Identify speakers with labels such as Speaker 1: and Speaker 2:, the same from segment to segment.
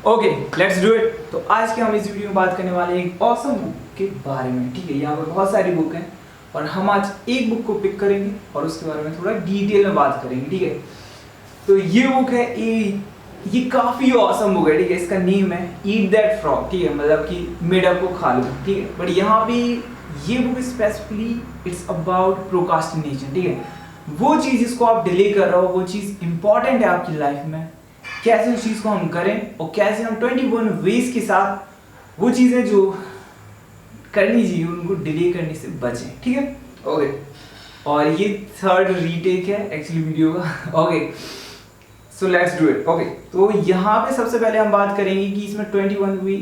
Speaker 1: Okay let's do it. तो आज के हम इस वीडियो में बात करने वाले हैं एक ऑसम बुक के बारे में। ठीक है, यहाँ पर बहुत सारी बुक हैं और हम आज एक बुक को पिक करेंगे और उसके बारे में थोड़ा डिटेल में बात करेंगे। ठीक है, तो ये बुक है ये काफ़ी ऑसम बुक है। ठीक है, इसका नेम है ईट दैट फ्रॉग। ठीक है, मतलब कि मेढक को खा लो। ठीक है, बट यहाँ पे ये book specifically it's about procrastination. ठीक है, वो चीज़ जिसको आप डिले कर रहे हो, वो चीज़ इंपॉर्टेंट है आपकी लाइफ में, कैसे उस चीज़ को हम करें और कैसे हम 21 वेज के साथ वो चीज़ें जो करनी चाहिए उनको डिले करने से बचें। ठीक है, ओके। और ये थर्ड रीटेक है एक्चुअली वीडियो का। Okay, so let's do it. Okay, तो यहाँ पे सबसे पहले हम बात करेंगे कि इसमें 21 वे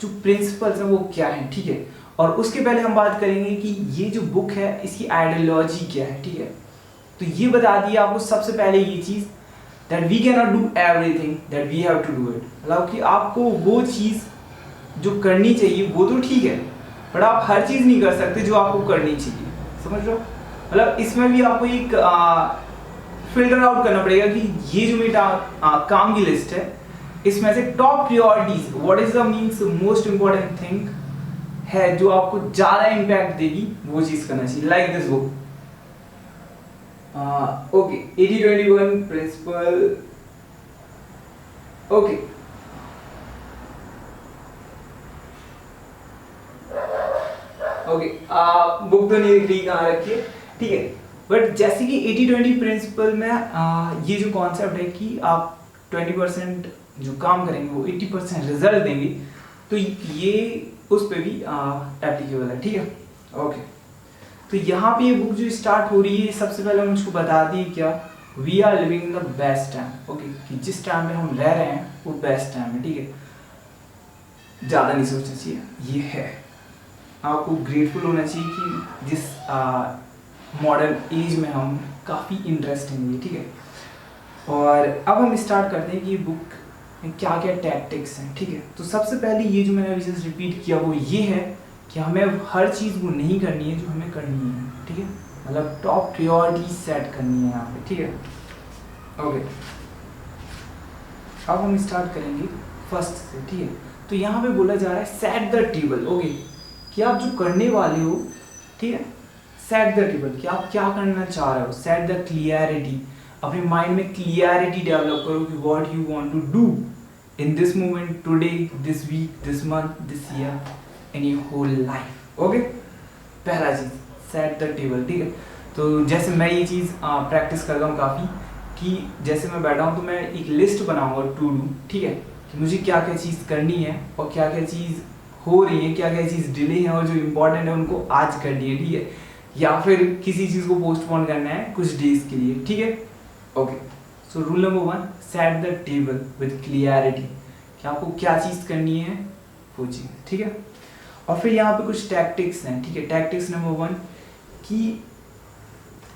Speaker 1: जो प्रिंसिपल्स हैं वो क्या हैं। ठीक है, और उसके पहले हम बात करेंगे कि ये जो बुक है इसकी आइडियोलॉजी क्या है। ठीक है, तो ये बता दिया आपको सबसे पहले ये चीज़ that we cannot do everything, that we have to do it। मतलब कि आपको वो चीज़ जो करनी चाहिए वो तो ठीक है, बट आप हर चीज़ नहीं कर सकते जो आपको करनी चाहिए। समझ लो, मतलब इसमें भी आपको एक फिल्टर आउट करना पड़ेगा कि ये जो मेरी काम की लिस्ट है इसमें से top priorities what is the means most important thing है जो आपको ज़्यादा इम्पैक्ट देगी, वो चीज़ करना चाहिए। Like this book. Okay, 80-21 principle. Okay, book तो नहीं दिख रही कहाँ रखी है। ठीक है, बट जैसे कि 80-20 प्रिंसिपल में ये जो कॉन्सेप्ट है कि आप 20% जो काम करेंगे वो 80% रिजल्ट देंगे, तो ये उस पर भी एप्लीकेबल है। ठीक है, ओके। तो यहाँ पे ये बुक जो स्टार्ट हो रही है, सबसे पहले मुझको बता दी क्या, we are living in the best time. Okay, कि जिस टाइम में हम रह रहे हैं वो बेस्ट टाइम है। ठीक है, ज़्यादा नहीं सोचना चाहिए, ये है। आपको ग्रेटफुल होना चाहिए कि जिस मॉडर्न एज में हम काफ़ी इंटरेस्टिंग है। ठीक है, और अब हम स्टार्ट करते हैं कि बुक में क्या क्या टैक्टिक्स हैं। ठीक है, तो सबसे पहले ये जो मैंने अभी जस्ट रिपीट किया वो ये है कि हमें हर चीज़ वो नहीं करनी है जो हमें करनी है। ठीक है, मतलब टॉप प्रायोरिटी सेट करनी है यहाँ पे। ठीक है, ओके। अब हम स्टार्ट करेंगे फर्स्ट से। ठीक है, तो यहाँ पे बोला जा रहा है सेट द टेबल। ओके, कि आप जो करने वाले हो, ठीक है, सेट द टेबल कि आप क्या करना चाह रहे हो। सेट द क्लियरिटी, अपने माइंड में क्लियरिटी डेवलप करो कि what you want to do in this moment, today, this week, this month, this year, in your whole life. Okay, पहला चीज़ सेट द टेबल। ठीक है, तो जैसे मैं ये चीज़ प्रैक्टिस करता हूँ काफ़ी, कि जैसे मैं बैठा हूँ तो मैं एक लिस्ट बनाऊँगा टू डू। ठीक है, कि मुझे क्या क्या चीज़ करनी है और क्या क्या चीज़ हो रही है, क्या क्या चीज़ डिले है और जो इम्पोर्टेंट है उनको आज करनी है। ठीक है, या फिर किसी चीज़ को पोस्टपोन करना है कुछ डेज के लिए। ठीक है, okay. So rule number 1, set the table with clarity कि आपको क्या चीज़ करनी है वो चीज़। ठीक है, और फिर यहाँ पे कुछ टैक्टिक्स हैं। ठीक है, टैक्टिक्स नंबर 1 कि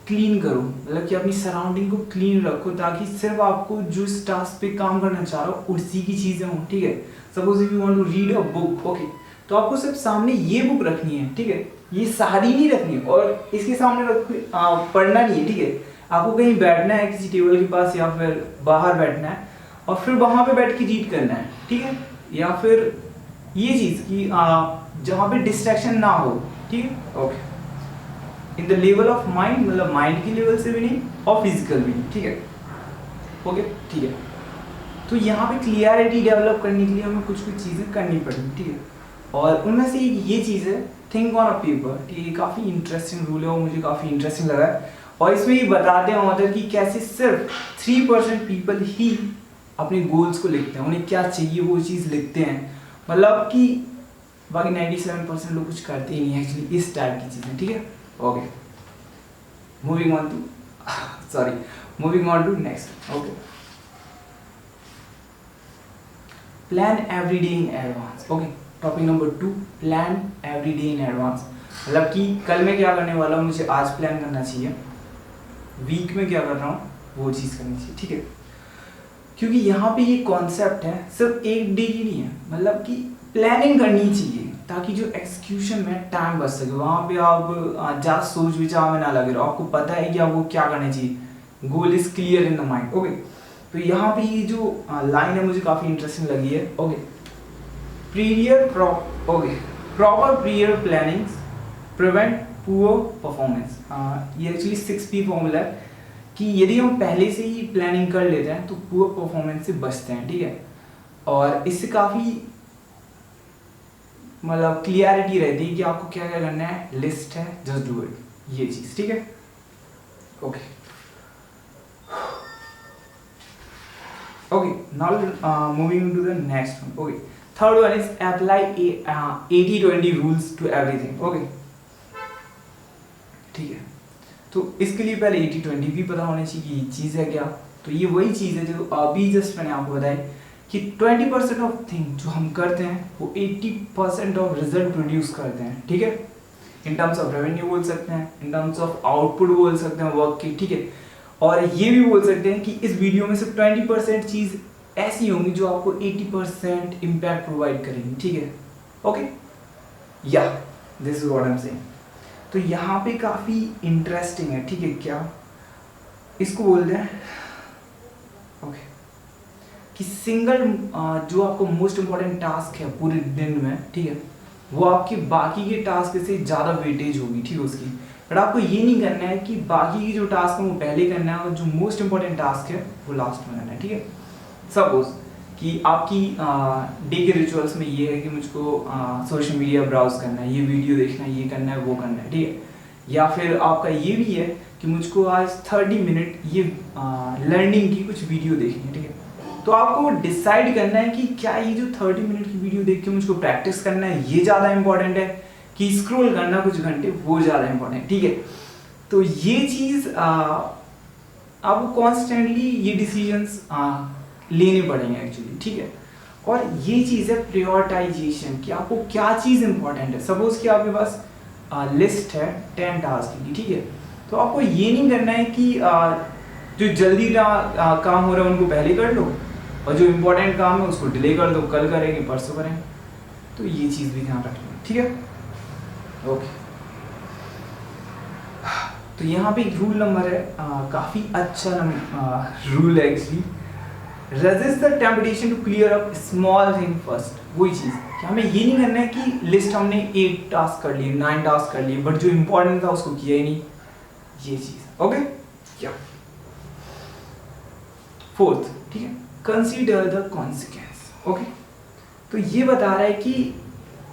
Speaker 1: क्लीन करो, मतलब कि अपनी सराउंडिंग को क्लीन रखो ताकि सिर्फ आपको जो इस टास्क पे काम करना चाह रहे हो उसी की चीज़ें हों। ठीक है, suppose if you want to read a book, okay, तो आपको सिर्फ सामने ये बुक रखनी है। ठीक है, ये सारी नहीं रखनी है और इसके सामने पढ़ना नहीं है। ठीक है, आपको कहीं बैठना है किसी टेबल के पास या फिर बाहर बैठना है और फिर वहाँ पे बैठ के रीड करना है। ठीक है, या फिर ये चीज़ कि जहाँ पे डिस्ट्रैक्शन ना हो। ठीक है, okay, in the level of mind, मतलब माइंड की लेवल से भी नहीं और फिजिकल भी नहीं। ठीक है, ओके, ठीक है। तो यहाँ पे क्लियरिटी डेवलप करने के लिए हमें कुछ कुछ चीज़ें करनी पड़ेगी। ठीक है, और उनमें से एक ये चीज़ है थिंक ऑन अ पेपर। ठीक है, ये काफ़ी इंटरेस्टिंग रूल है और मुझे काफ़ी इंटरेस्टिंग लगा है। और इसमें ये बताते हैं ऑथर कि कैसे सिर्फ 3% पीपल ही अपने गोल्स को लिखते हैं, उन्हें क्या चाहिए वो चीज़ लिखते हैं। मतलब कि बाकी 97% लोग कुछ करते ही नहीं एक्चुअली इस टाइप की चीज़ें। ठीक है, okay, moving on to next. Okay, plan every day in advance. Okay, topic number 2, plan every day in advance. मतलब कि कल मैं क्या करने वाला हूँ मुझे आज प्लान करना चाहिए, वीक में क्या कर रहा हूँ वो चीज़ करनी चाहिए। ठीक है, क्योंकि यहाँ पे ये कॉन्सेप्ट है सिर्फ एक डे की नहीं है, मतलब कि प्लानिंग करनी चाहिए ताकि जो एक्सक्यूशन में टाइम बच सके। वहाँ पे आप ज़्यादा सोच विचार में ना लगे रहो, आपको पता है कि आपको क्या करना चाहिए, goal is clear in the mind. Okay, तो यहाँ पे ये जो लाइन है मुझे काफ़ी इंटरेस्टिंग लगी है। Okay, proper prior planning prevent poor performance. ये एक्चुअली 6P फॉर्मूला है कि यदि हम पहले से ही प्लानिंग कर लेते हैं तो पुअर परफॉर्मेंस से बचते हैं, ठीक है। और इससे काफ़ी मतलब क्लियरिटी रहती है कि आपको क्या क्या करना है, लिस्ट है, जस्ट डू इट, ये चीज़, ठीक है। Okay okay, now moving to the next one. Okay, third one is apply 80-20 rules to everything. Okay, ठीक है। तो इसके लिए पहले 80-20 भी पता होना चाहिए कि ये चीज़ है क्या। तो ये वही चीज़ है जो अभी जस्ट मैंने आपको बताई कि 20% ऑफ थिंग जो हम करते हैं वो 80% ऑफ रिजल्ट प्रोड्यूस करते हैं, ठीक है। इन टर्म्स ऑफ रेवेन्यू बोल सकते हैं, इन टर्म्स ऑफ आउटपुट बोल सकते हैं वर्क की, ठीक है। और ये भी बोल सकते हैं कि इस वीडियो में सिर्फ 20% चीज़ ऐसी होंगी जो आपको 80% इम्पैक्ट प्रोवाइड करेंगी, ठीक है। ओके, या this is what I am saying. तो यहाँ पे काफ़ी इंटरेस्टिंग है, ठीक है। क्या इसको बोलते हैं, ओके, कि सिंगल जो आपको मोस्ट इम्पॉर्टेंट टास्क है पूरे दिन में, ठीक है, वो आपके बाकी के टास्क से ज़्यादा वेटेज होगी, ठीक है, उसकी। बट आपको ये नहीं करना है कि बाकी की जो टास्क है वो पहले करना है और जो मोस्ट इम्पॉर्टेंट टास्क है वो लास्ट में करना है, ठीक है। सपोज कि आपकी डे के रिचुअल्स में ये है कि मुझको सोशल मीडिया ब्राउज करना है, ये वीडियो देखना है, ये करना है, वो करना है, ठीक है। या फिर आपका ये भी है कि मुझको आज 30 मिनट ये लर्निंग की कुछ वीडियो देखनी है, ठीक है। तो आपको डिसाइड करना है कि क्या ये जो 30 मिनट की वीडियो देख के मुझको प्रैक्टिस करना है ये ज़्यादा इंपॉर्टेंट है कि स्क्रॉल करना कुछ घंटे वो ज़्यादा इंपॉर्टेंट है, ठीक है। तो ये चीज़ आपको कॉन्स्टेंटली ये डिसीजंस लेने पड़ेंगे एक्चुअली, ठीक है। और ये चीज़ है प्रायोरिटाइजेशन कि आपको क्या चीज़ इंपॉर्टेंट है। सपोज कि आपके पास लिस्ट है 10 टास्क की, ठीक है। तो आपको ये नहीं करना है कि जो जल्दी काम हो रहा है उनको पहले कर लो और जो इम्पोर्टेंट काम है उसको डिले कर दो, कल करेंगे, परसों करेंगे। तो ये चीज़ भी ध्यान रखना, ठीक है। ओके, तो यहाँ पे एक रूल नंबर है, काफ़ी अच्छा रूल है actually. Resist the temptation to clear up small thing first. वही चीज़ कि हमें ये नहीं करना है कि लिस्ट हमने 8 टास्क कर लिए, 9 टास्क कर लिए, बट जो इम्पोर्टेंट था उसको किया ही नहीं, ये चीज़। ओके, क्या फोर्थ, ठीक है, कंसीडर द कॉन्सिक्वेंस। ओके, तो ये बता रहा है कि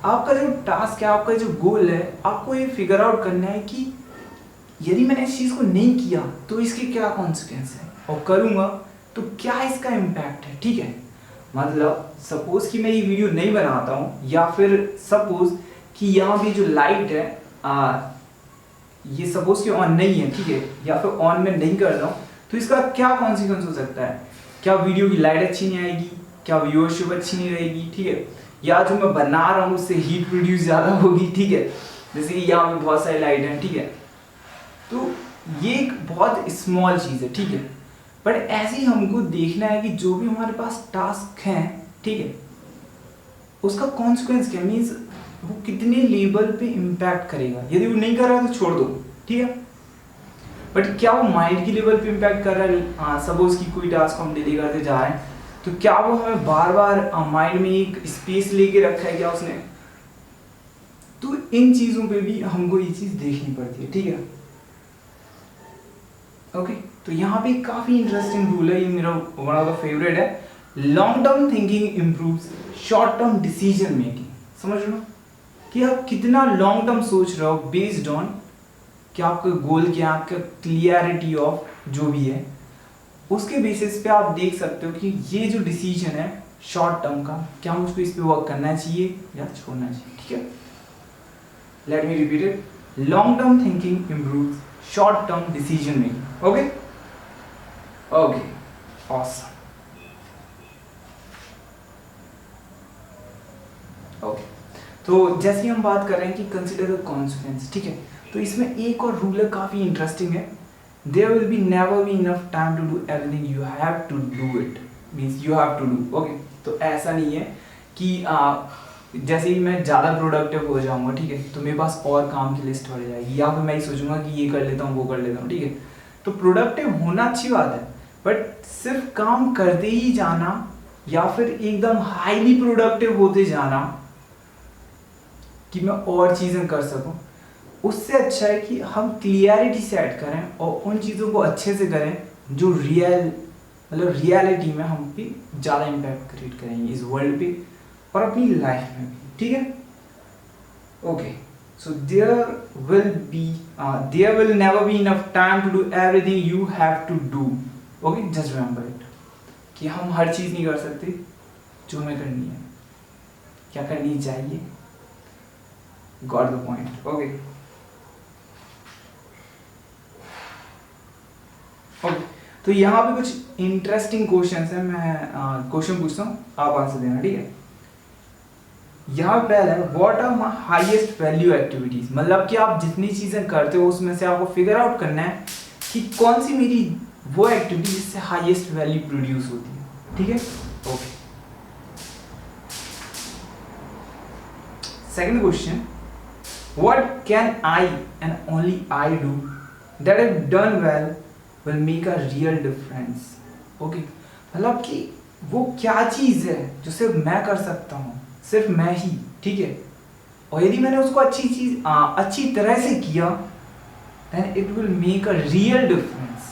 Speaker 1: आपका जो टास्क है, आपका जो गोल है, आपको ये फिगर आउट करना है कि यदि मैंने इस चीज़ को नहीं किया तो इसके क्या कॉन्सिक्वेंस है, और करूँगा तो क्या इसका इम्पैक्ट है, ठीक है। मतलब सपोज कि मैं ये वीडियो नहीं बनाता हूँ, या फिर सपोज कि यहाँ भी जो लाइट है ये सपोज कि ऑन नहीं है, ठीक है, या फिर ऑन में नहीं कर रहा हूँ, तो इसका क्या कॉन्सिक्वेंस हो सकता है। क्या वीडियो की लाइट अच्छी नहीं आएगी, क्या व्यूअरशिप अच्छी नहीं रहेगी, ठीक है, या जो मैं बना रहा हूँ उससे हीट प्रोड्यूस ज़्यादा होगी, ठीक है। जैसे कि यहाँ पे बहुत सारी लाइट हैं, ठीक है। तो ये एक बहुत स्मॉल चीज़ है, ठीक है। बट ऐसे ही हमको देखना है कि जो भी हमारे पास टास्क हैं, ठीक है, उसका कॉन्सिक्वेंस क्या, मीन्स वो कितने लेवल पे इम्पैक्ट करेगा। यदि वो नहीं कर रहा है तो छोड़ दो, ठीक है। बट क्या वो माइंड की लेवल पे इम्पैक्ट कर रहा है। सपोज कि कोई टास्क हम डिले करते जा रहे हैं, तो क्या वो हमें बार बार माइंड में एक स्पेस लेके रखा है क्या उसने। तो इन चीज़ों पे भी हमको ये चीज़ देखनी पड़ती है, ठीक है। ओके, तो यहाँ पे काफ़ी इंटरेस्टिंग रूल है, ये मेरा वन ऑफ द फेवरेट है। Long term thinking improves short term decision making. समझ लो कि आप कितना लॉन्ग टर्म सोच रहे हो बेस्ड ऑन कि आपका गोल क्या, आपका क्लियरिटी ऑफ जो भी है, उसके बेसिस पे आप देख सकते हो कि ये जो डिसीजन है शॉर्ट टर्म का, क्या मुझको इस पे वर्क करना चाहिए या छोड़ना चाहिए, ठीक है। Let me repeat it, long term thinking improves short term decision making. Okay okay, awesome. Okay, तो जैसे हम बात कर रहे हैं कि कंसिडर द कॉन्सिक्वेंस, ठीक है। तो इसमें एक और रूल है, काफ़ी इंटरेस्टिंग है। There will be never be enough time to do everything, you have to do it, means you have to do. Okay, तो ऐसा नहीं है कि जैसे ही मैं ज़्यादा प्रोडक्टिव हो जाऊंगा, ठीक है, तो मेरे पास और काम की लिस्ट बढ़ जाएगी, या फिर मैं ही सोचूंगा कि ये कर लेता हूँ, वो कर लेता हूँ, ठीक है। तो प्रोडक्टिव होना अच्छी बात है, बट सिर्फ काम करते ही जाना या फिर एकदम हाईली प्रोडक्टिव होते जाना कि मैं और चीज़ें कर सकूं, उससे अच्छा है कि हम क्लियरिटी सेट करें और उन चीज़ों को अच्छे से करें जो रियलिटी में हम पे ज़्यादा इम्पैक्ट क्रिएट करेंगे इस वर्ल्ड पे और अपनी लाइफ में भी, ठीक है। Okay, so there will never be enough time to do everything you have to do. Okay, just remember it कि हम हर चीज़ नहीं कर सकते जो हमें करनी है, क्या करनी चाहिए, got the point. Okay. Okay, तो यहाँ पे कुछ इंटरेस्टिंग क्वेश्चंस हैं, मैं क्वेश्चन पूछता हूँ, आप आंसर देना, ठीक है। यहाँ पहला है what are my highest value activities, मतलब कि आप जितनी चीजें करते हो उसमें से आपको फिगर आउट करना है कि कौन सी मेरी वो एक्टिविटी जिससे हाईएस्ट वैल्यू प्रोड्यूस होती है, ठीक है। Okay, second question, what can I and only I do that if done well will make a real difference. Okay, मतलब कि वो क्या चीज़ है जो सिर्फ मैं कर सकता हूँ, सिर्फ मैं ही, ठीक है। और यदि मैंने उसको अच्छी तरह से किया then it will make a real difference.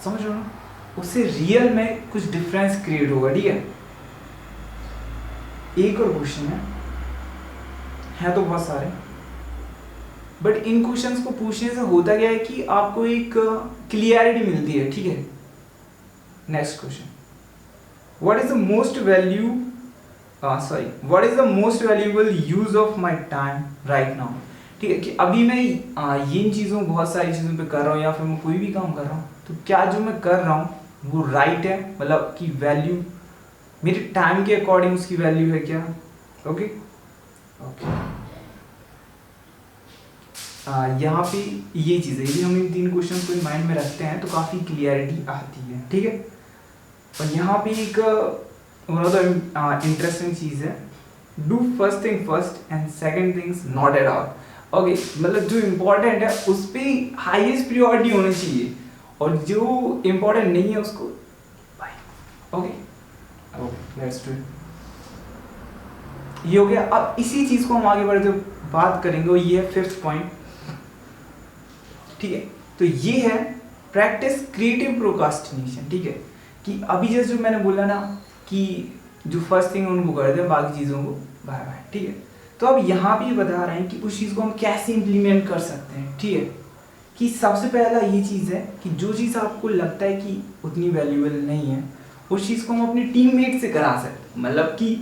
Speaker 1: समझ रहे हो ना, उससे रियल में कुछ डिफरेंस क्रिएट होगा, ठीक है। एक और क्वेश्चन है तो बहुत सारे, बट इन क्वेश्चंस को पूछने से होता क्या है कि आपको एक क्लियरिटी मिलती है, ठीक है। Next question, what is the most valuable use of my time right now, ठीक है। कि अभी मैं इन चीज़ों बहुत सारी चीज़ों पे कर रहा हूँ या फिर मैं कोई भी काम कर रहा हूँ, तो क्या जो मैं कर रहा हूँ वो राइट है, मतलब कि वैल्यू मेरे टाइम के अकॉर्डिंग उसकी वैल्यू है क्या। ओके ओके, यहाँ पे ये चीज़ है, यदि हम इन तीन क्वेश्चन को माइंड में रखते हैं तो काफ़ी क्लियरिटी आती है, ठीक है। और यहाँ पे एक इंटरेस्टिंग चीज़ है, do first thing first and second things not at all. Okay, मतलब जो इम्पोर्टेंट है उस पर हाईएस्ट प्रियोरिटी होनी चाहिए और जो इम्पोर्टेंट नहीं है उसको bye. Okay, let's do it. ये हो गया। अब इसी चीज़ को हम आगे बढ़ते बात करेंगे और ये है फिफ्थ पॉइंट, ठीक है। तो ये है प्रैक्टिस क्रिएटिव प्रोक्रास्टिनेशन, ठीक है। कि अभी जैसे जो मैंने बोला ना कि जो फर्स्ट थिंग उनको कर दें, बाकी चीज़ों को बाय बाय, ठीक है। तो अब यहाँ भी बता रहे हैं कि उस चीज़ को हम कैसे इम्प्लीमेंट कर सकते हैं, ठीक है। कि सबसे पहला ये चीज़ है कि जो चीज़ आपको लगता है कि उतनी वैल्यूएबल नहीं है, उस चीज़ को हम अपने टीममेट से करा सकते हैं, मतलब कि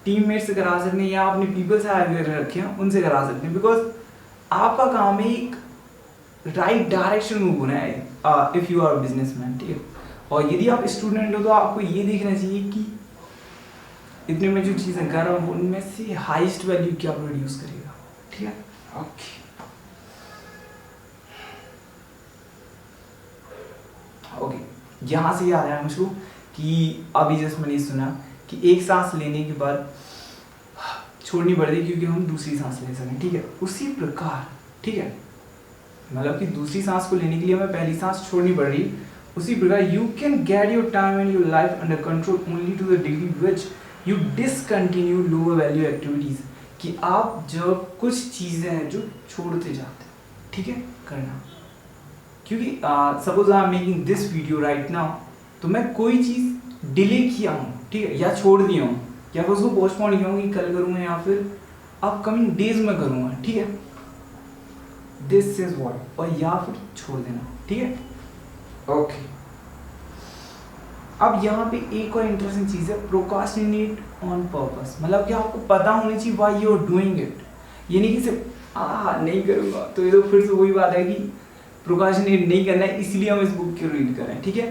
Speaker 1: टीममेट से करा सकते हैं या अपने पीपल से हायर रखे हैं उनसे करा सकते हैं, बिकॉज आपका काम है एक राइट डायरेक्शन में होना है इफ़ यू आर बिजनेसमैन, ठीक है। और यदि आप स्टूडेंट हो तो आपको ये देखना चाहिए कि इतने में जो चीज़ें कर रहा हूँ उनमें से हाईएस्ट वैल्यू क्या प्रोड्यूस करेगा, ठीक है। ओके, ओके, यहाँ से याद आया मुझको कि अभी जैसे मैंने सुना कि एक सांस लेने के बाद छोड़नी पड़ती क्योंकि हम दूसरी सांस ले सकें, ठीक है। उसी प्रकार, ठीक है, मतलब कि दूसरी सांस को लेने के लिए हमें पहली सांस छोड़नी पड़ रही, उसी प्रकार you can get your time and your life under control only to the degree which you discontinue lower value activities. कि आप जब कुछ चीज़ें हैं जो छोड़ते जाते हैं, ठीक है, करना। क्योंकि suppose I am making this video right now, तो मैं कोई चीज़ डिले किया हूँ, ठीक है, या छोड़ दिया हूँ या फिर उसको पोस्टपोन किया हूँ कि कल करूँगा या फिर अपकमिंग डेज में करूँगा, ठीक है। दिस इज व्हाट, और या फिर छोड़ देना, ठीक है। ओके, अब यहाँ पे एक और इंटरेस्टिंग चीज़ है, प्रोक्रास्टिनेट ऑन पर्पस, मतलब कि आपको पता होनी चाहिए why you are doing it. ये नहीं कि सिर्फ नहीं करूँगा, तो ये तो फिर से वही बात है कि प्रोक्रास्टिनेट नहीं करना है, इसलिए हम इस बुक को रीड करें, ठीक है।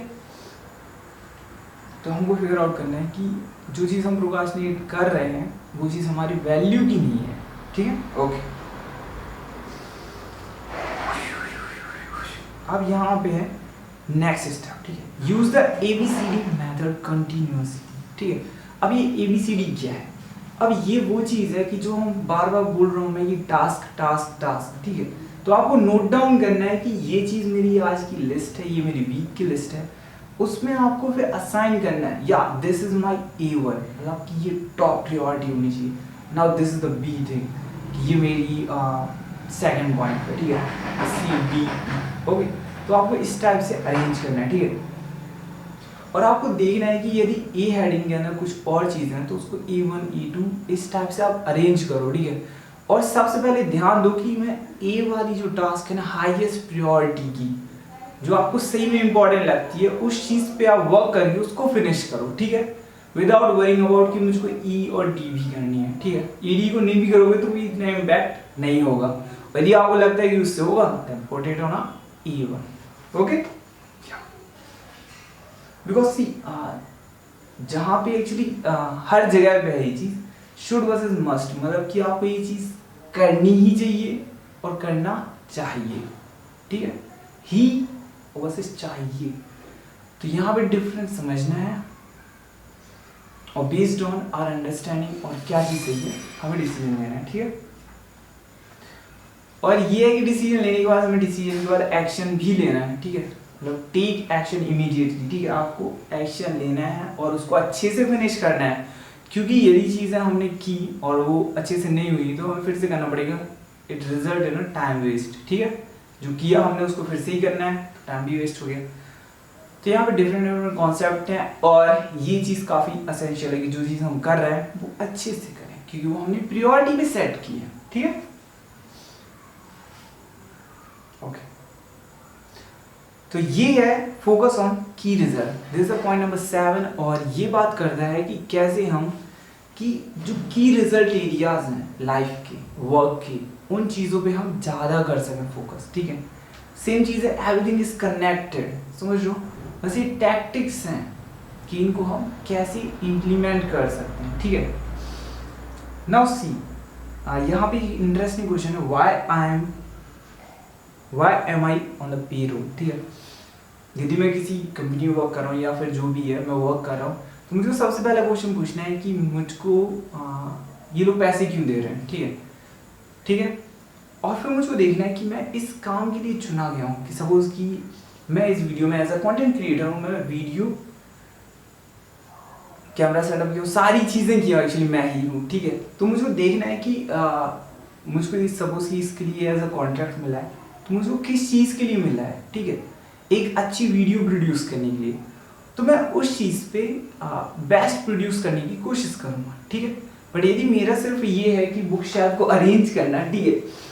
Speaker 1: तो हमको फिगर आउट करना है कि जो चीज़ हम प्रोक्रास्टिनेट कर रहे हैं वो चीज़ हमारी वैल्यू की नहीं है, ठीक है। ओके, अब यहाँ पे है नेक्स्ट स्टेप, ठीक है, use the ABCD method continuously, ठीक है। अब ये ABCD क्या है? अब ये वो चीज़ है कि जो हम बार बार बोल रहा हूँ मैं कि टास्क टास्क टास्क, ठीक है। तो आपको नोट डाउन करना है कि ये चीज़ मेरी आज की लिस्ट है, ये मेरी वीक की लिस्ट है, उसमें आपको फिर असाइन करना है, या दिस इज माई A1, मतलब कि ये टॉप प्रायोरिटी होनी चाहिए। Now this is the B thing, कि ये मेरी सेकंड पॉइंट है, ठीक है, C B, ओके। तो आपको इस टाइप से अरेंज करना है, ठीक है। और आपको देखना है कि यदि A हेडिंग के अंदर कुछ और चीज़ें हैं तो उसको A1 A2 इस टाइप से आप अरेंज करो, ठीक है। और सबसे पहले ध्यान दो कि मैं A वाली जो टास्क है ना, हाईएस्ट प्रायोरिटी की, जो आपको सही में इंपॉर्टेंट लगती है, उस चीज़ पे आप वर्क करके उसको फिनिश करो, ठीक है, विदाउट वरिंग अबाउट कि मुझको E और D भी करनी है, ठीक है। ED को नहीं भी करोगे तो भी इतना इम्पैक्ट नहीं होगा। यदि आपको लगता है कि उससे होगा then put it on E1, okay. Because see जहाँ पे एक्चुअली हर जगह पे है ये चीज़, शुड वर्सेस मस्ट, मतलब कि आपको ये चीज़ करनी ही चाहिए और करना चाहिए, ठीक है। ही वर्सेस चाहिए, तो यहाँ पे डिफरेंस समझना है और बेस्ड ऑन आवर अंडरस्टैंडिंग और क्या चीज़ सही है हमें डिसीजन लेना है, ठीक है। और ये है कि डिसीजन लेने के बाद हमें डिसीजन के बाद एक्शन भी लेना है, ठीक है, मतलब टेक एक्शन इमीडिएटली, ठीक है। आपको एक्शन लेना है और उसको अच्छे से फिनिश करना है, क्योंकि यदि चीज़ें हमने की और वो अच्छे से नहीं हुई तो हमें फिर से करना पड़ेगा, it result in time waste, ठीक है। जो किया हमने उसको फिर से ही करना है, टाइम भी वेस्ट हो गया। तो यहाँ पे डिफरेंट डिफरेंट कॉन्सेप्ट हैं और ये चीज़ काफ़ी असेंशियल है कि जो चीज़ हम कर रहे हैं वो अच्छे से करें, क्योंकि वो हमने प्रायोरिटी पे सेट की है, ठीक है, ओके। तो ये है फोकस ऑन की result, this is point number 7। और ये बात करता है कि कैसे हम कि जो की रिजल्ट एरियाज हैं लाइफ के, वर्क के, उन चीज़ों पे हम ज़्यादा कर सकें फोकस, ठीक है। सेम चीज़ है, एवरीथिंग इज कनेक्टेड, समझ लो। बस ये टैक्टिक्स हैं कि इनको हम कैसे इम्प्लीमेंट कर सकते हैं, ठीक है। नाउ सी, यहाँ पे इंटरेस्टिंग क्वेश्चन है, why am I on the payroll, ठीक है। यदि मैं किसी कंपनी में वर्क कर रहा हूँ या फिर जो भी है मैं वर्क कर रहा हूँ, तो मुझे सबसे पहला क्वेश्चन पूछना है कि मुझको ये लोग पैसे क्यों दे रहे हैं, ठीक है, ठीक है। और फिर मुझको देखना है कि मैं इस काम के लिए चुना गया हूँ, कि सपोज कि मैं इस वीडियो में एज अ कंटेंट क्रिएटर हूँ, मैं वीडियो कैमरा सेटअप किया, सारी चीज़ें किया एक्चुअली मैं ही हूँ, ठीक है। तो मुझको देखना है कि मुझको सपोज कि इसके लिए एज अ कॉन्ट्रैक्ट मिला है, तो मुझको किस चीज़ के लिए मिला है, ठीक है, एक अच्छी वीडियो प्रोड्यूस करने के लिए। तो मैं उस चीज़ पे बेस्ट प्रोड्यूस करने की कोशिश करूँगा, ठीक है। बट यदि मेरा सिर्फ ये है कि बुक शेल्फ को अरेंज करना, ठीक है,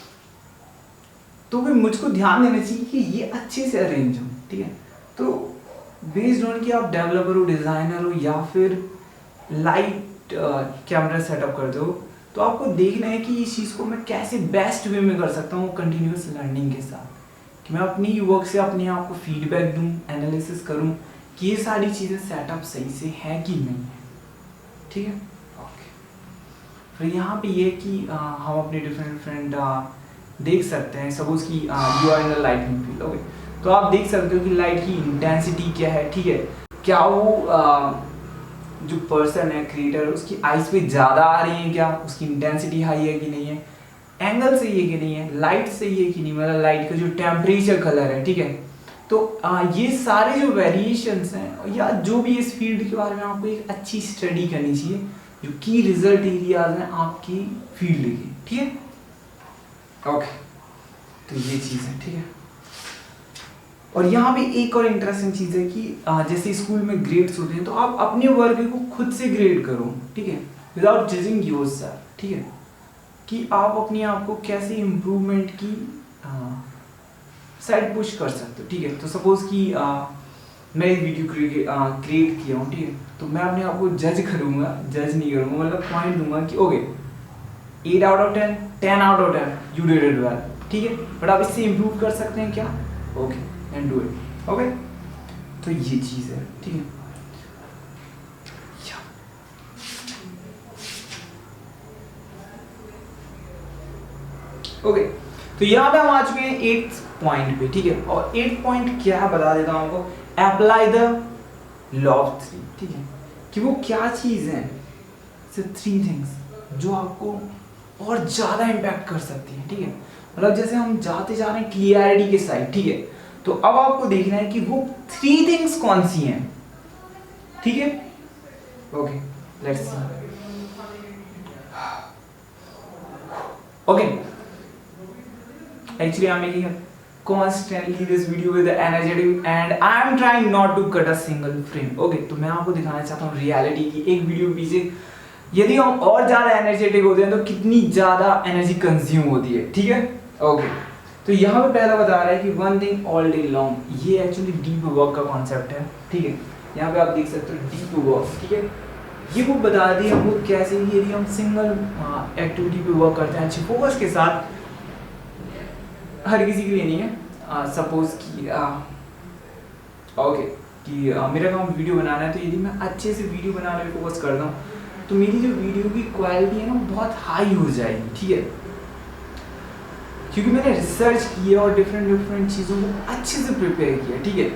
Speaker 1: तो फिर मुझको ध्यान देना चाहिए कि ये अच्छे से अरेंज हो, ठीक है। तो बेस्ड ऑन कि आप डेवलपर हो, डिज़ाइनर हो या फिर लाइट कैमरा सेटअप करते हो, तो आपको देखना है कि इस चीज़ को मैं कैसे बेस्ट वे में कर सकता हूँ कंटिन्यूस लर्निंग के साथ, कि मैं अपनी वर्क से अपने आप को फीडबैक दूँ, एनालिसिस करूँ कि ये सारी चीज़ें सेटअप सही से है कि नहीं है, ठीक है, ओके। फिर यहाँ पे ये कि हम अपने डिफरेंट देख सकते हैं, सपोज कि you are in the lighting field, okay, तो आप देख सकते हो कि लाइट की इंटेंसिटी क्या है, ठीक है, क्या वो जो पर्सन है क्रिएटर उसकी आइज पे ज़्यादा आ रही है, क्या उसकी इंटेंसिटी हाई है कि नहीं है, एंगल सही है कि नहीं है, लाइट सही है कि नहीं, मतलब लाइट का जो टेम्परेचर कलर है, ठीक है। तो ये सारे जो वेरिएशंस हैं या जो भी इस फील्ड के बारे में आपको एक अच्छी स्टडी करनी चाहिए, जो की रिजल्ट एरियाज हैं आपकी फील्ड की, ठीक है, ओके। तो ये चीज़ है, ठीक है। और यहाँ पे एक और इंटरेस्टिंग चीज़ है कि जैसे स्कूल में ग्रेड्स होते हैं, तो आप अपने वर्क को खुद से ग्रेड करो, ठीक है, विदाउट जजिंग योरसेल्फ, ठीक है, कि आप अपने आप को कैसे इम्प्रूवमेंट की साइड पुश कर सकते हो, ठीक है। तो सपोज कि मैं एक वीडियो क्रिएट किया हूँ, ठीक है, तो मैं अपने आप को जज करूँगा, जज नहीं करूँगा, मतलब पॉइंट दूंगा कि okay 8 out of 10, 10 out of 10, you did it well, ठीक है, बट आप इससे इम्प्रूव कर सकते हैं क्या, okay, and do it, okay. तो ये चीज़ है, ठीक है। ओके, तो यहाँ पे हम आ चुके हैं 8th पॉइंट पे, ठीक है। और 8th पॉइंट क्या है बता देता हूँ आपको, अप्लाई द लॉ ऑफ 3, ठीक है, कि वो क्या चीज़ है, सिर्फ 3 थिंग्स जो आपको और ज़्यादा इम्पैक्ट कर सकती है, ठीक है। मतलब जैसे हम जाते जा रहे हैं क्लियरिटी के साइड, ठीक है, तो अब आपको देखना है कि वो 3 थिंग्स कौन सी हैं, ठीक है। Okay, let's see. Okay, actually I'm making a constantly this video with the energetic and I am trying not to cut a single frame. Okay, तो मैं आपको दिखाना चाहता हूँ रियलिटी की एक वीडियो पीछे यदि हम और ज़्यादा एनर्जेटिक होते हैं तो कितनी ज़्यादा एनर्जी कंज्यूम होती है, ठीक है। ओके, तो यहाँ पे पहला बता रहा है कि one thing all day long, ये एक्चुअली डीप वर्क का कॉन्सेप्ट है, ठीक है। यहाँ पे आप देख सकते हो डीप वर्क, ठीक है। ये वो बता दी हमको कैसे, यदि हम सिंगल एक्टिविटी पे वर्क करते हैं अच्छे फोकस के साथ, हर किसी के लिए नहीं है। सपोज कि ओके कि मेरा काम वीडियो बनाना है, तो यदि मैं अच्छे से वीडियो बनाने में फोकस करता हूँ तो मेरी जो वीडियो की क्वालिटी है ना बहुत हाई हो जाएगी, ठीक है। क्योंकि मैंने रिसर्च की है और डिफरेंट चीज़ों को अच्छे से प्रिपेयर किया, ठीक है।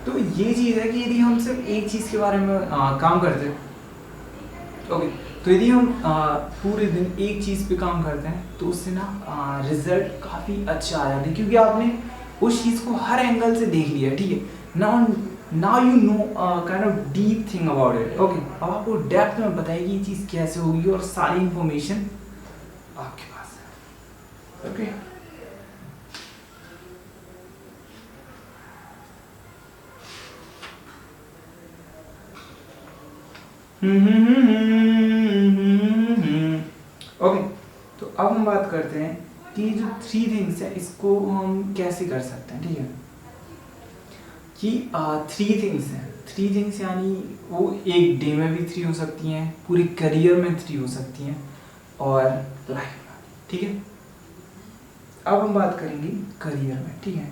Speaker 1: तो ये चीज़ है कि यदि हम सिर्फ एक चीज़ के बारे में काम करते हैं, ओके, तो यदि हम पूरे दिन एक चीज़ पे काम करते हैं तो उससे ना रिजल्ट काफ़ी अच्छा आ जाता है, क्योंकि आपने उस चीज़ को हर एंगल से देख लिया, ठीक है। Now you know kind of deep thing about it. Okay, अब आपको डेप्थ में पता है कि ये चीज़ कैसे होगी और सारी इंफॉर्मेशन आपके पास है, ओके। ओके, तो अब हम बात करते हैं कि जो 3 थिंग्स है इसको हम कैसे कर सकते हैं, ठीक है। कि 3 थिंग्स हैं, 3 थिंग्स यानी वो एक डे में भी 3 हो सकती हैं, पूरे करियर में 3 हो सकती हैं और लाइफ में, ठीक है। अब हम बात करेंगे करियर में, ठीक है।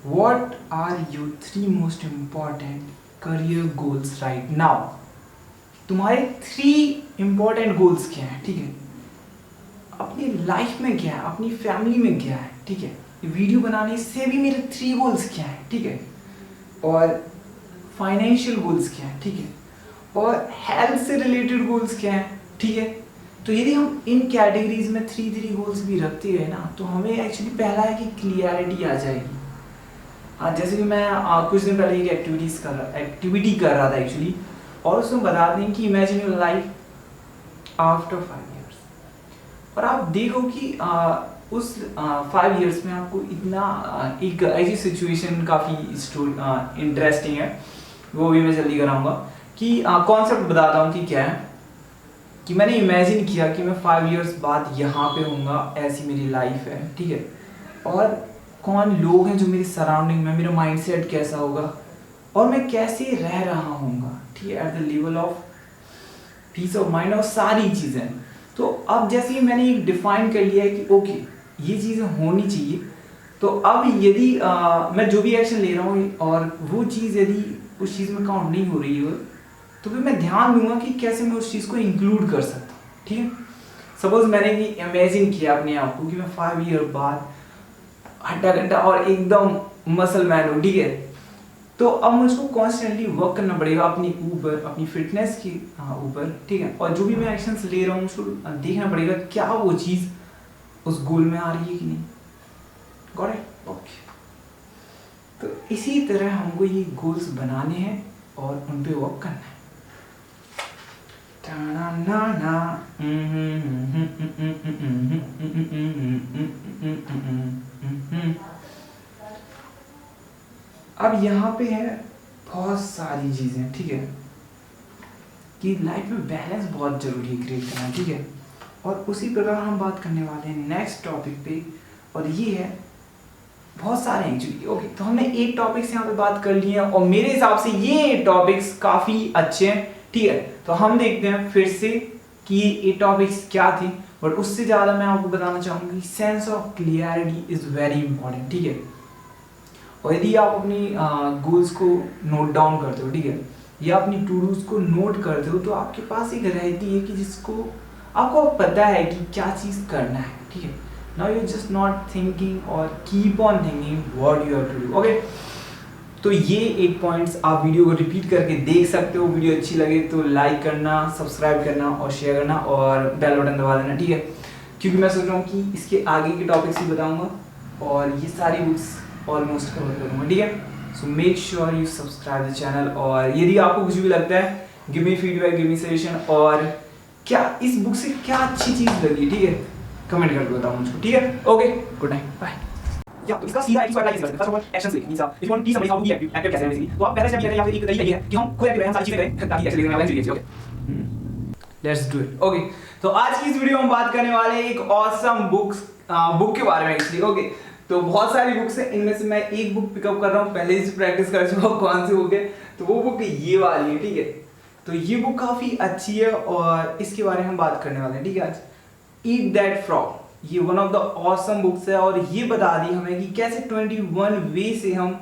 Speaker 1: What are your 3 most important career goals right now. तुम्हारे 3 इम्पॉर्टेंट गोल्स क्या हैं, ठीक है। अपनी लाइफ में क्या है, अपनी फैमिली में क्या है, ठीक है। वीडियो बनाने से भी मेरे 3 गोल्स क्या हैं, ठीक है। और फाइनेंशियल गोल्स क्या हैं, ठीक है। और हेल्थ से रिलेटेड गोल्स क्या हैं, ठीक है। तो यदि हम इन कैटेगरीज में 3 गोल्स भी रखते हैं ना, तो हमें एक्चुअली पहला है कि क्लियरिटी आ जाएगी। जैसे कि मैं कुछ दिन पहले एक एक्टिविटी कर रहा था एक्चुअली, और उसमें बता दें कि imagine your life after 5 years, और आप देखो कि उस 5 इयर्स में आपको इतना एक ऐसी सिचुएशन काफ़ी इंटरेस्टिंग है, वो भी मैं जल्दी कराऊंगा। कि कॉन्सेप्ट बताता हूँ कि क्या है, कि मैंने इमेजिन किया कि मैं 5 इयर्स बाद यहाँ पे होऊंगा, ऐसी मेरी लाइफ है, ठीक है। और कौन लोग हैं जो मेरी सराउंडिंग में, मेरा माइंडसेट कैसा होगा और मैं कैसे रह रहा हूँगा, ठीक है, at the level of peace of mind और सारी चीज़ें। तो अब जैसे ही मैंने एक डिफाइन कर लिया है कि ओके ये चीज़ें होनी चाहिए, तो अब यदि मैं जो भी एक्शन ले रहा हूँ और वो चीज़ यदि उस चीज़ में काउंट नहीं हो रही है, तो फिर मैं ध्यान दूंगा कि कैसे मैं उस चीज़ को इंक्लूड कर सकता हूँ, ठीक है। सपोज मैंने ये इमेजिन किया अपने आप को कि मैं 5 ईयर बाद हट्टा कट्टा और एकदम मसल मैन हूँ, ठीक है। तो अब मुझको कॉन्स्टेंटली वर्क करना पड़ेगा अपनी ऊपर, अपनी फिटनेस के ऊपर, ठीक है। और जो भी मैं एक्शंस ले रहा हूँ उसको देखना पड़ेगा क्या वो चीज़ उस गोल में आ रही है कि नहीं। Got it? ओके। तो इसी तरह हमको ये गोल्स बनाने हैं और उन पे वर्क करना है। अब यहाँ पे है बहुत सारी चीज़ें, ठीक है, कि लाइफ में बैलेंस बहुत ज़रूरी है क्रिएट करना, ठीक है। और उसी प्रकार हम बात करने वाले हैं नेक्स्ट टॉपिक पे, और ये है बहुत सारे एक्चुअली। ओके, तो हमने 8 टॉपिक्स यहाँ पे बात कर लिए हैं और मेरे हिसाब से ये टॉपिक्स काफ़ी अच्छे हैं, ठीक है। तो हम देखते हैं फिर से कि ये टॉपिक्स क्या थे, बट उससे ज़्यादा मैं आपको बताना चाहूँगा कि sense of clarity is very important, ठीक है। और यदि आप अपनी गोल्स को नोट डाउन करते हो, ठीक है, या अपनी टू डूज को नोट करते हो, तो आपके पास एक रहती है कि जिसको आपको पता है कि क्या चीज़ करना है, ठीक है। Now you just not thinking और keep on thinking what you have to do. Okay, तो ये 8 पॉइंट्स आप वीडियो को रिपीट करके देख सकते हो। वीडियो अच्छी लगे तो लाइक करना, सब्सक्राइब करना और शेयर करना और बेल बटन दबा देना, ठीक है। क्योंकि मैं सोच रहा हूँ कि इसके आगे के टॉपिक्स भी बताऊँगा और ये सारी बुक्स ऑलमोस्ट कवर करूँगा, ठीक है। So make sure you subscribe the channel, और यदि आपको कुछ भी लगता है give me feedback, give me suggestion, और क्या इस बुक से क्या अच्छी चीज़ लगी, ठीक है, कमेंट करके बताओ मुझको, ठीक है। Okay, good night, bye. या तो इसका सीधा एक्टिव एनालाइसिस करते हैं। फर्स्ट ऑफ ऑल एक्शंस लिख, means if you want teach somebody how to be active कैसे है बेसिकली, तो आप पहले स्टेप ये करें या फिर एक तरीका ये है कि हम खुद एक्टिव रहें, हम सारी चीजें करें ताकि एक्शन लेने में आसानी हो। Okay, let's do it. Okay, तो आज की इस वीडियो में हम बात करने वाले हैं एक ऑसम बुक के बारे में एक्चुअली। ओके, तो बहुत सारी बुक्स हैं, इनमें से मैं एक बुक पिकअप कर रहा हूँ, पहले ही प्रैक्टिस कर चुका हूँ कौन सी बुक है, तो वो बुक ये वाली है, ठीक है। तो ये बुक काफी अच्छी है और इसके बारे में हम बात करने वाले हैं, ठीक है। आज ईट दैट फ्रॉग, ये one of the awesome books है और ये बता दी हमें कि कैसे 21 वे से हम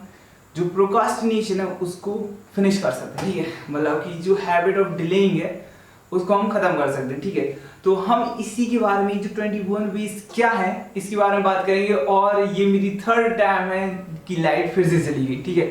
Speaker 1: जो प्रोक्रास्टिनेशन है उसको फिनिश कर सकते हैं, ठीक है। मतलब कि जो हैबिट ऑफ डिलेइंग है उसको हम खत्म कर सकते हैं, ठीक है। तो हम इसी के बारे में जो 21 वेज क्या है इसके बारे में बात करेंगे, और ये मेरी थर्ड टाइम है कि लाइट फिर से चली गई, ठीक है।